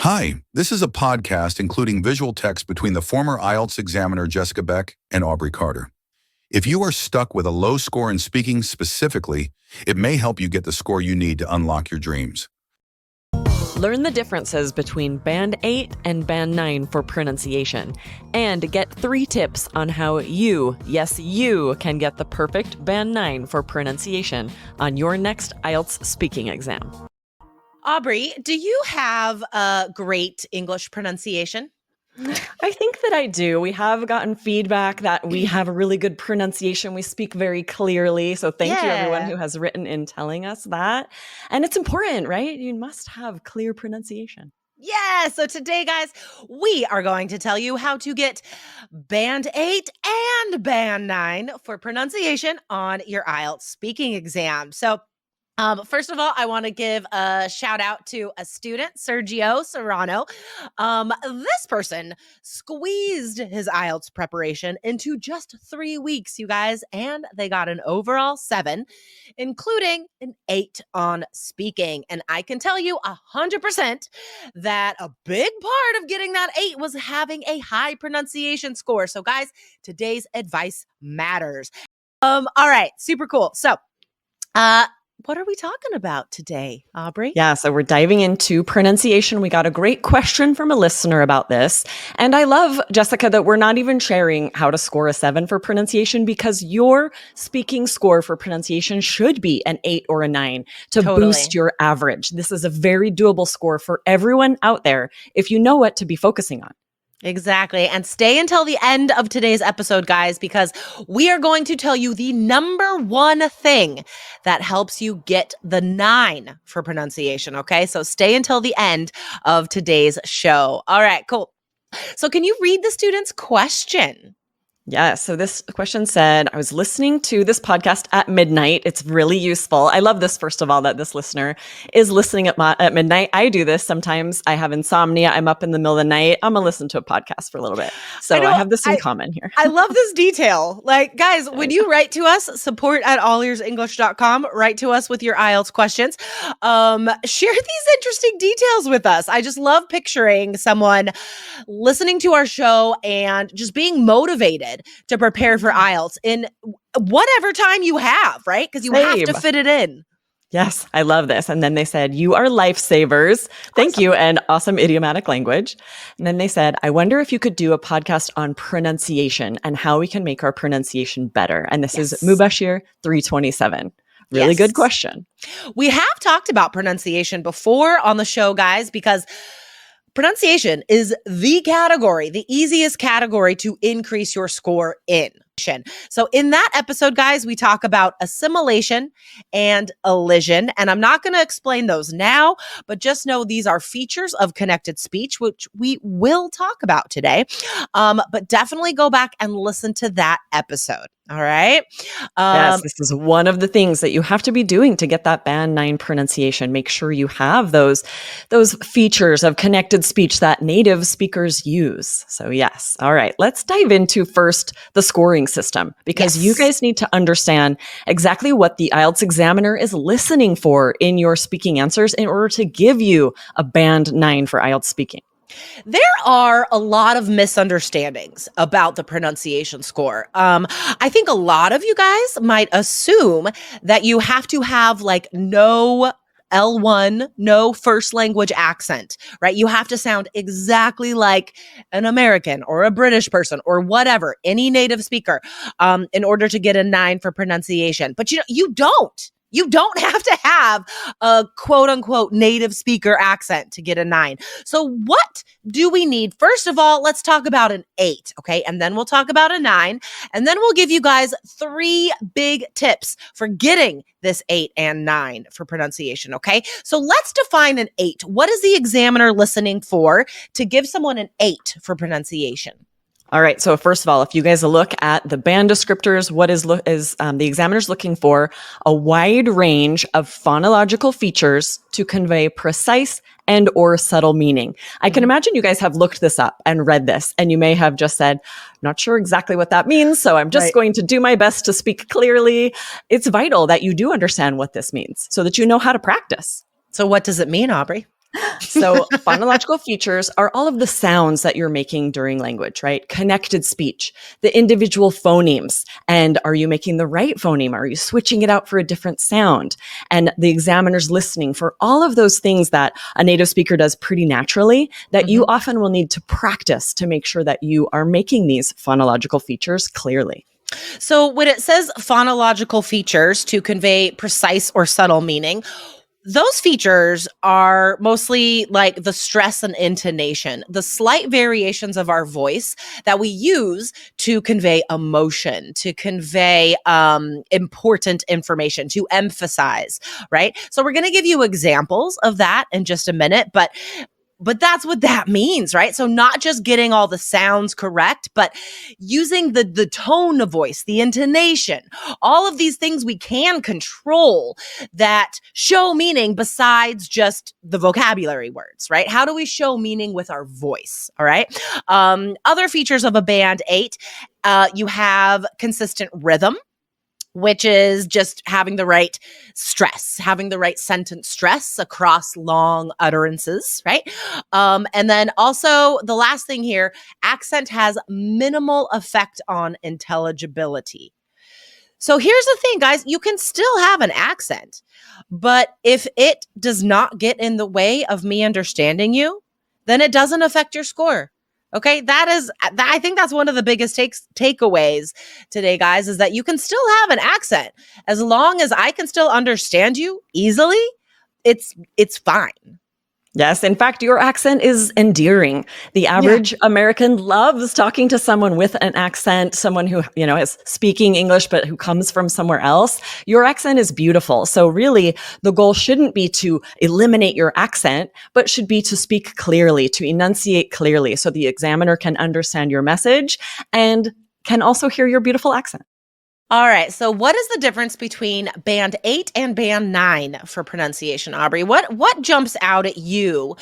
Hi, this is a podcast including visual text between the former IELTS examiner Jessica Beck and Aubrey Carter. If you are stuck with a low score in speaking specifically, it may help you get the score you need to unlock your dreams. Learn the differences between Band 8 and Band 9 for pronunciation, and get 3 tips on how you, yes you, can get the perfect Band 9 for pronunciation on your next IELTS speaking exam. Aubrey, do you have a great English pronunciation? I think that I do. We have gotten feedback that we have a really good pronunciation. We speak very clearly. So thank you everyone who has written in telling us that. And it's important, right? You must have clear pronunciation. Yeah, so today, guys, we are going to tell you how to get Band 8 and Band 9 for pronunciation on your IELTS speaking exam. So first of all, I want to give a shout out to a student, Sergio Serrano. This person squeezed his IELTS preparation into just 3 weeks, you guys, and they got an overall 7, including an 8 on speaking. And I can tell you 100% that a big part of getting that 8 was having a high pronunciation score. So, guys, today's advice matters. All right, super cool. So, what are we talking about today, Aubrey? Yeah, so we're diving into pronunciation. We got a great question from a listener about this. And I love, Jessica, that we're not even sharing how to score a 7 for pronunciation, because your speaking score for pronunciation should be an 8 or a 9 to boost your average. This is a very doable score for everyone out there if you know what to be focusing on. Exactly. And stay until the end of today's episode, guys, because we are going to tell you the number one thing that helps you get the 9 for pronunciation. Okay. So stay until the end of today's show. All right, cool. So can you read the student's question? Yeah, so this question said, I was listening to this podcast at midnight. It's really useful. I love this, first of all, that this listener is listening at midnight. I do this sometimes. I have insomnia. I'm up in the middle of the night. I'm going to listen to a podcast for a little bit. So I have this in common here. I love this detail. Like, guys, when you write to us, support@allearsenglish.com, write to us with your IELTS questions. Share these interesting details with us. I just love picturing someone listening to our show and just being motivated to prepare for IELTS in whatever time you have, right? Because you have to fit it in. Yes, I love this. And then they said, you are lifesavers. Thank you. And awesome idiomatic language. And then they said, I wonder if you could do a podcast on pronunciation and how we can make our pronunciation better. And this is Mubashir 327. Really good question. We have talked about pronunciation before on the show, guys, because pronunciation is the category, the easiest category to increase your score in. So in that episode, guys, we talk about assimilation and elision. And I'm not going to explain those now, but just know these are features of connected speech, which we will talk about today. But definitely go back and listen to that episode. All right. Yes, this is one of the things that you have to be doing to get that Band 9 pronunciation. Make sure you have those features of connected speech that native speakers use. So yes. All right. Let's dive into first the scoring system, because you guys need to understand exactly what the IELTS examiner is listening for in your speaking answers in order to give you a Band 9 for IELTS speaking. There are a lot of misunderstandings about the pronunciation score. I think a lot of you guys might assume that you have to have like no L1, no first language accent, right? You have to sound exactly like an American or a British person or whatever, any native speaker, in order to get a 9 for pronunciation. But you don't. You don't have to have a quote unquote native speaker accent to get a 9. So what do we need? First of all, let's talk about an 8, okay? And then we'll talk about a 9. And then we'll give you guys 3 big tips for getting this 8 and 9 for pronunciation, okay? So let's define an 8. What is the examiner listening for to give someone an 8 for pronunciation? All right. So first of all, if you guys look at the band descriptors, what is the examiner's looking for? A wide range of phonological features to convey precise and or subtle meaning. I can imagine you guys have looked this up and read this, and you may have just said, not sure exactly what that means, so I'm just going to do my best to speak clearly. It's vital that you do understand what this means so that you know how to practice. So what does it mean, Aubrey? So phonological features are all of the sounds that you're making during language, right? Connected speech, the individual phonemes. And are you making the right phoneme? Are you switching it out for a different sound? And the examiner's listening for all of those things that a native speaker does pretty naturally that you often will need to practice to make sure that you are making these phonological features clearly. So when it says phonological features to convey precise or subtle meaning, those features are mostly like the stress and intonation, the slight variations of our voice that we use to convey emotion, to convey important information, to emphasize, right? So we're going to give you examples of that in just a minute, but that's what that means, right? So not just getting all the sounds correct, but using the tone of voice, the intonation, all of these things we can control that show meaning besides just the vocabulary words, right? How do we show meaning with our voice? All right. Other features of a band 8, you have consistent rhythm, which is just having the right stress, having the right sentence stress across long utterances, right? And then also the last thing here, accent has minimal effect on intelligibility. So here's the thing, guys, you can still have an accent, but if it does not get in the way of me understanding you, then it doesn't affect your score. Okay, I think that's one of the biggest takeaways today, guys, is that you can still have an accent as long as I can still understand you easily. It's fine. Yes. In fact, your accent is endearing. The average American loves talking to someone with an accent, someone who, is speaking English, but who comes from somewhere else. Your accent is beautiful. So really, the goal shouldn't be to eliminate your accent, but should be to speak clearly, to enunciate clearly so the examiner can understand your message and can also hear your beautiful accent. All right. So what is the difference between band 8 and band 9 for pronunciation, Aubrey? What jumps out at you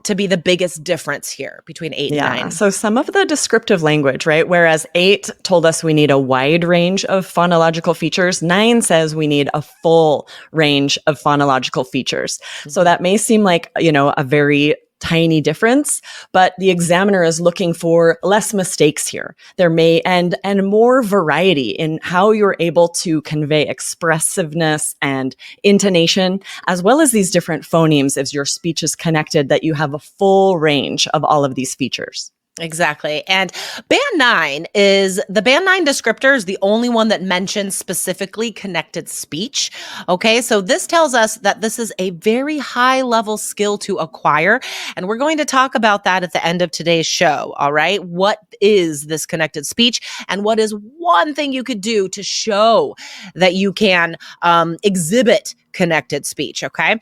to be the biggest difference here between 8 and 9? So some of the descriptive language, right? Whereas 8 told us we need a wide range of phonological features, 9 says we need a full range of phonological features. So that may seem like, a very tiny difference, but the examiner is looking for less mistakes here. There may and more variety in how you're able to convey expressiveness and intonation, as well as these different phonemes as your speech is connected, that you have a full range of all of these features. Exactly. And band 9 descriptor is the only one that mentions specifically connected speech. Okay. So this tells us that this is a very high level skill to acquire. And we're going to talk about that at the end of today's show. All right. What is this connected speech? And what is one thing you could do to show that you can exhibit connected speech? Okay.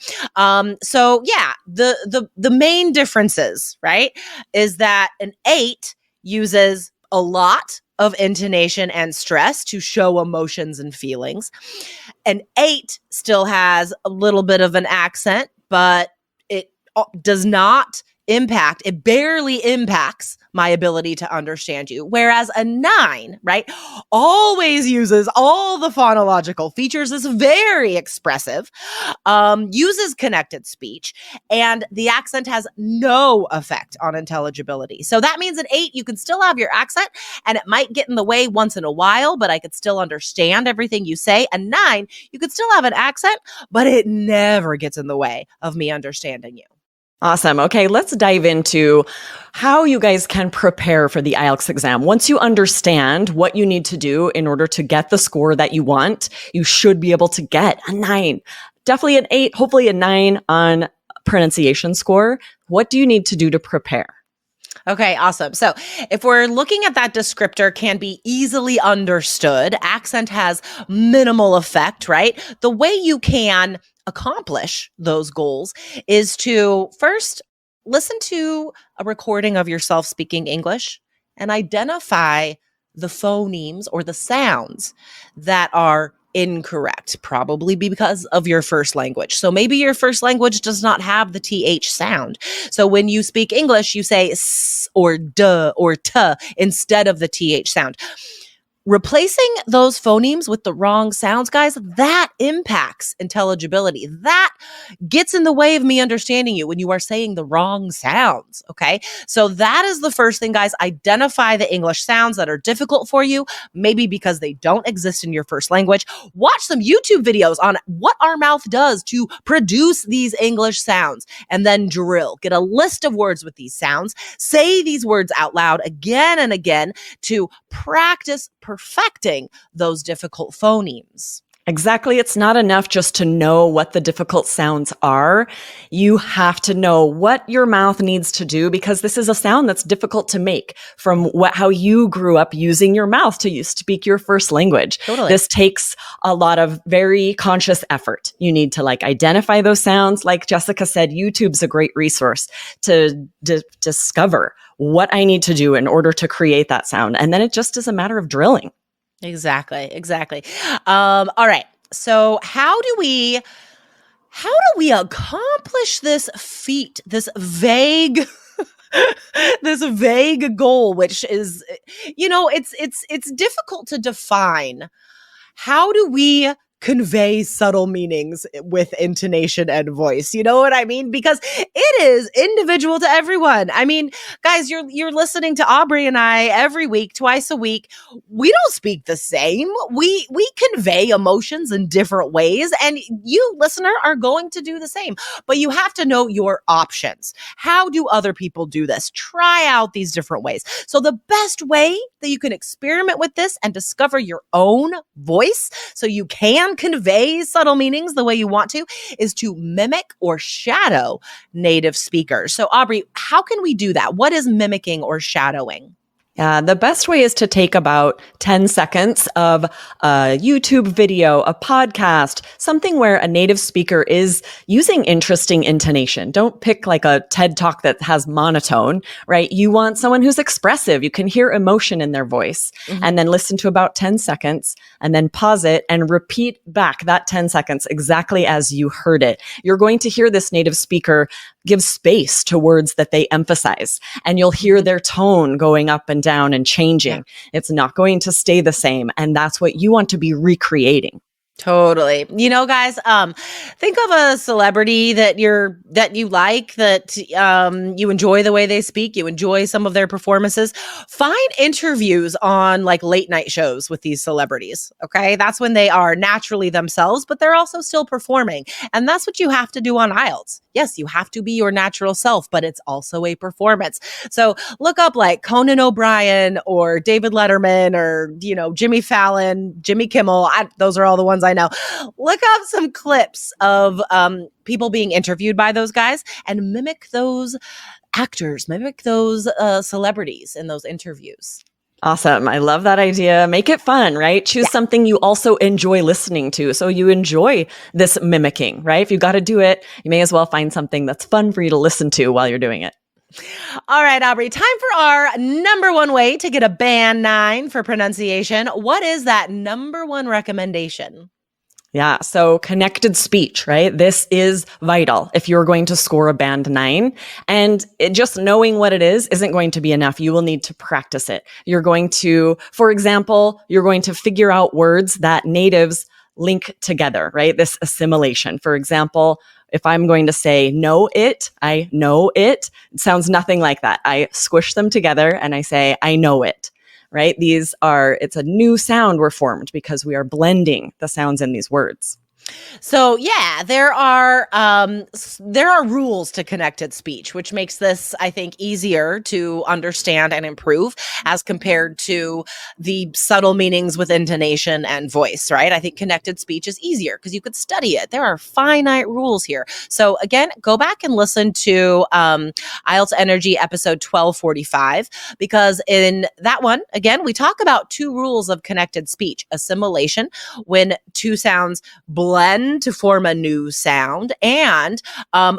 So yeah, the main differences, right, is that an 8 uses a lot of intonation and stress to show emotions and feelings. An 8 still has a little bit of an accent, but it does not impact, it barely impacts my ability to understand you. Whereas a 9, right, always uses all the phonological features, is very expressive, uses connected speech, and the accent has no effect on intelligibility. So that means an 8, you can still have your accent and it might get in the way once in a while, but I could still understand everything you say. A 9, you could still have an accent, but it never gets in the way of me understanding you. Awesome. Okay, let's dive into how you guys can prepare for the IELTS exam. Once you understand what you need to do in order to get the score that you want, you should be able to get a 9, definitely an 8, hopefully a 9 on pronunciation score. What do you need to do to prepare? Okay, awesome. So if we're looking at that descriptor can be easily understood, accent has minimal effect, right? The way you can accomplish those goals is to first listen to a recording of yourself speaking English and identify the phonemes or the sounds that are incorrect, probably because of your first language. So maybe your first language does not have the TH sound. So when you speak English, you say s or duh or t instead of the TH sound. replacing those phonemes with the wrong sounds, guys, that impacts intelligibility. That gets in the way of me understanding you when you are saying the wrong sounds. Okay. So that is the first thing, guys. Identify the English sounds that are difficult for you, maybe because they don't exist in your first language. Watch some YouTube videos on what our mouth does to produce these English sounds, and then drill. Get a list of words with these sounds. Say these words out loud again and again to practice perfecting those difficult phonemes. Exactly. It's not enough just to know what the difficult sounds are. You have to know what your mouth needs to do, because this is a sound that's difficult to make from how you grew up using your mouth to speak your first language. Totally. This takes a lot of very conscious effort. You need to identify those sounds. Like Jessica said, YouTube's a great resource to discover what I need to do in order to create that sound. And then it just is a matter of drilling. Exactly. All right. So how do we accomplish this feat, this vague this vague goal, which is, it's difficult to define. How do we convey subtle meanings with intonation and voice? You know what I mean? Because it is individual to everyone. I mean, guys, you're listening to Aubrey and I every week, twice a week. We don't speak the same. We convey emotions in different ways, and you, listener, are going to do the same. But you have to know your options. How do other people do this? Try out these different ways. So the best way that you can experiment with this and discover your own voice so you can convey subtle meanings the way you want to is to mimic or shadow native speakers. So Aubrey, how can we do that? What is mimicking or shadowing? The best way is to take about 10 seconds of a YouTube video, a podcast, something where a native speaker is using interesting intonation. Don't pick a TED Talk that has monotone, right? You want someone who's expressive. You can hear emotion in their voice. Mm-hmm. And then listen to about 10 seconds and then pause it and repeat back that 10 seconds exactly as you heard it. You're going to hear this native speaker give space to words that they emphasize, and you'll hear their tone going up and down and changing. Yeah. It's not going to stay the same. And that's what you want to be recreating. Totally. Guys, think of a celebrity that you like, that you enjoy the way they speak, you enjoy some of their performances. Find interviews on late night shows with these celebrities. Okay. That's when they are naturally themselves, but they're also still performing. And that's what you have to do on IELTS. Yes, you have to be your natural self, but it's also a performance. So look up Conan O'Brien or David Letterman or, Jimmy Fallon, Jimmy Kimmel. Those are all the ones I know. Look up some clips of people being interviewed by those guys and mimic those actors, mimic those celebrities in those interviews. Awesome. I love that idea. Make it fun, right? Choose something you also enjoy listening to. So you enjoy this mimicking, right? If you got to do it, you may as well find something that's fun for you to listen to while you're doing it. All right, Aubrey, time for our number one way to get a band 9 for pronunciation. What is that number one recommendation? Yeah. So connected speech, right? This is vital if you're going to score a band 9, and just knowing what it is isn't going to be enough. You will need to practice it. You're going to, for example, you're going to figure out words that natives link together, right? This assimilation. For example, if I'm going to say know it, I know it. It sounds nothing like that. I squish them together and I say, I know it. Right? It's a new sound we're formed because we are blending the sounds in these words. So yeah, there are rules to connected speech, which makes this, I think, easier to understand and improve as compared to the subtle meanings with intonation and voice, right? I think connected speech is easier because you could study it. There are finite rules here. So again, go back and listen to IELTS Energy episode 1245, because in that one, again, we talk about 2 rules of connected speech: assimilation, when 2 sounds blend to form a new sound, and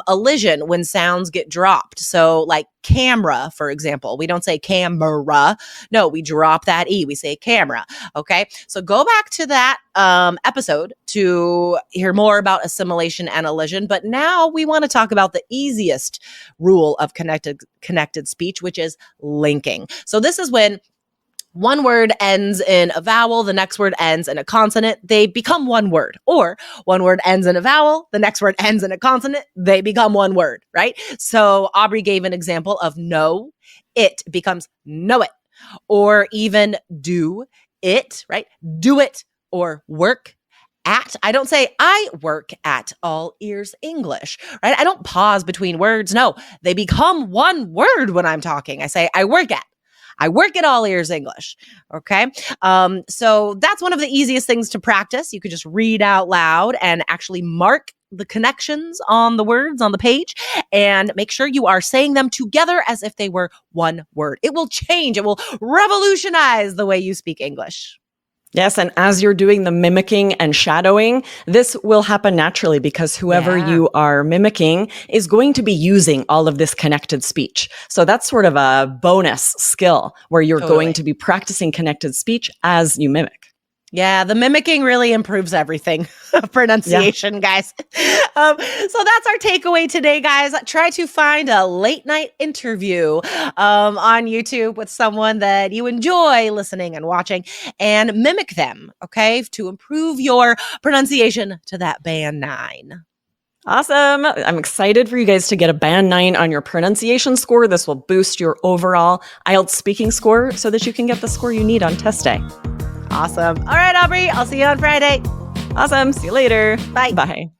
elision, when sounds get dropped. So camera, for example, we don't say camera. No, we drop that E. We say camera. Okay. So go back to that episode to hear more about assimilation and elision. But now we want to talk about the easiest rule of connected speech, which is linking. So this is when one word ends in a vowel, the next word ends in a consonant, they become one word. Or one word ends in a vowel, the next word ends in a consonant, they become one word, right? So Aubrey gave an example of know it becomes know it. Or even do it, right? Do it. Or work at. I don't say I work at All Ears English, right? I don't pause between words. No, they become one word when I'm talking. I say I work at. I work at All Ears English. Okay. So that's one of the easiest things to practice. You could just read out loud and actually mark the connections on the words on the page and make sure you are saying them together as if they were one word. It will change. It will revolutionize the way you speak English. Yes, and as you're doing the mimicking and shadowing, this will happen naturally because whoever you are mimicking is going to be using all of this connected speech. So that's sort of a bonus skill where you're going to be practicing connected speech as you mimic. Yeah, the mimicking really improves everything. Pronunciation, guys. So that's our takeaway today, guys. Try to find a late night interview on YouTube with someone that you enjoy listening and watching and mimic them, okay, to improve your pronunciation to that band 9. Awesome. I'm excited for you guys to get a band 9 on your pronunciation score. This will boost your overall IELTS speaking score so that you can get the score you need on test day. Awesome. All right, Aubrey, I'll see you on Friday. Awesome. See you later. Bye. Bye.